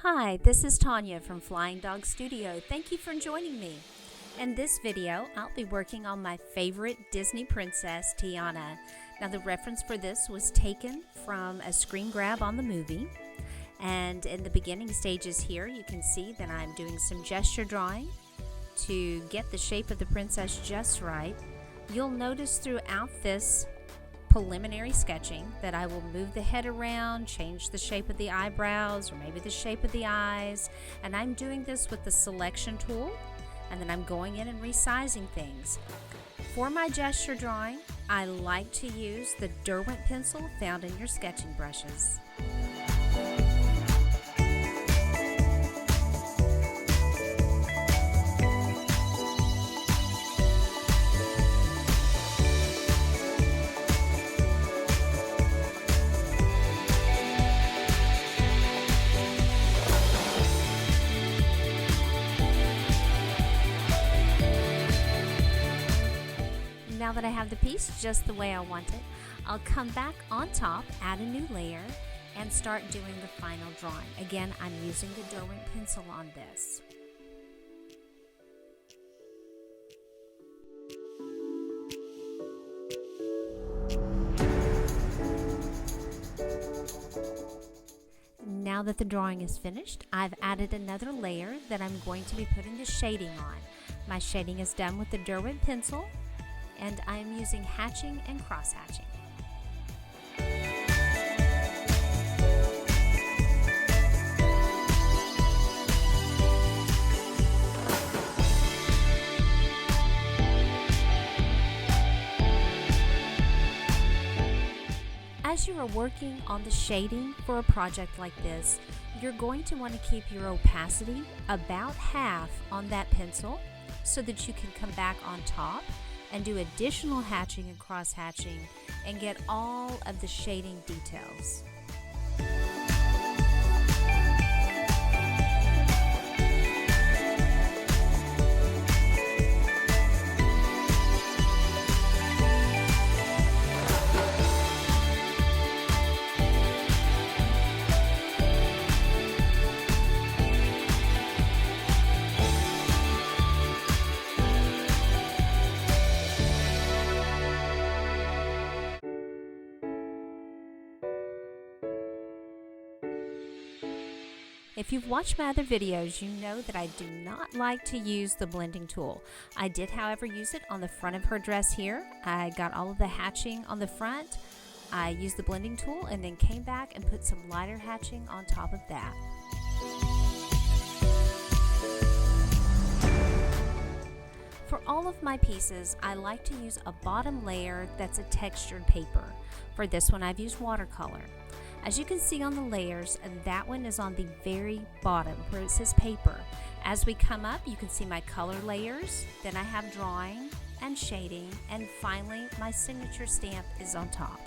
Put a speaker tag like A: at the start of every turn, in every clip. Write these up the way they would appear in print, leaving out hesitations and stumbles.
A: Hi, this is Tanya from Flying Dog Studio. Thank you for joining me. In this video, I'll be working on my favorite Disney Princess Tiana. Now the reference for this was taken from a screen grab on the movie. And in the beginning stages here, you can see that I'm doing some gesture drawing to get the shape of the princess just right. You'll notice throughout this preliminary sketching that I will move the head around, change the shape of the eyebrows or maybe the shape of the eyes, and I'm doing this with the selection tool, and then I'm going in and resizing things. For my gesture drawing, I like to use the Derwent pencil found in your sketching brushes. Now that I have the piece just the way I want it, I'll come back on top, add a new layer, and start doing the final drawing. Again, I'm using the Derwent pencil on this. Now that the drawing is finished, I've added another layer that I'm going to be putting the shading on. My shading is done with the Derwent pencil, and I am using hatching and cross hatching. As you are working on the shading for a project like this, you're going to want to keep your opacity about half on that pencil so that you can come back on top and do additional hatching and cross hatching and get all of the shading details. If you've watched my other videos, you know that I do not like to use the blending tool. I did, however, use it on the front of her dress here. I got all of the hatching on the front. I used the blending tool and then came back and put some lighter hatching on top of that. For all of my pieces, I like to use a bottom layer that's a textured paper. For this one, I've used watercolor. As you can see on the layers, that one is on the very bottom where it says paper. As we come up, you can see my color layers, then I have drawing and shading, and finally my signature stamp is on top.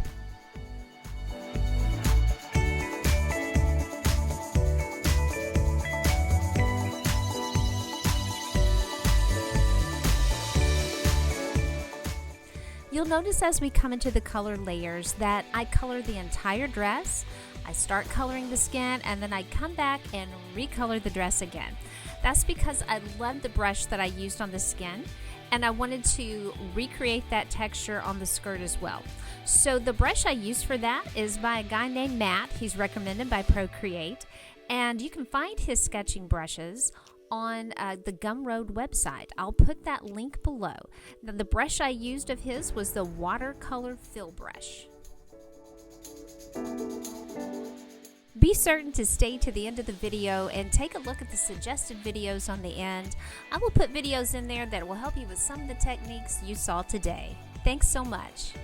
A: You'll notice as we come into the color layers that I color the entire dress, I start coloring the skin, and then I come back and recolor the dress again. That's because I love the brush that I used on the skin, and I wanted to recreate that texture on the skirt as well. So the brush I used for that is by a guy named Matt. He's recommended by Procreate, and you can find his sketching brushes on the Gumroad website. I'll put that link below. Now, the brush I used of his was the Watercolor Fill brush. Be certain to stay to the end of the video and take a look at the suggested videos on the end. I will put videos in there that will help you with some of the techniques you saw today. Thanks so much.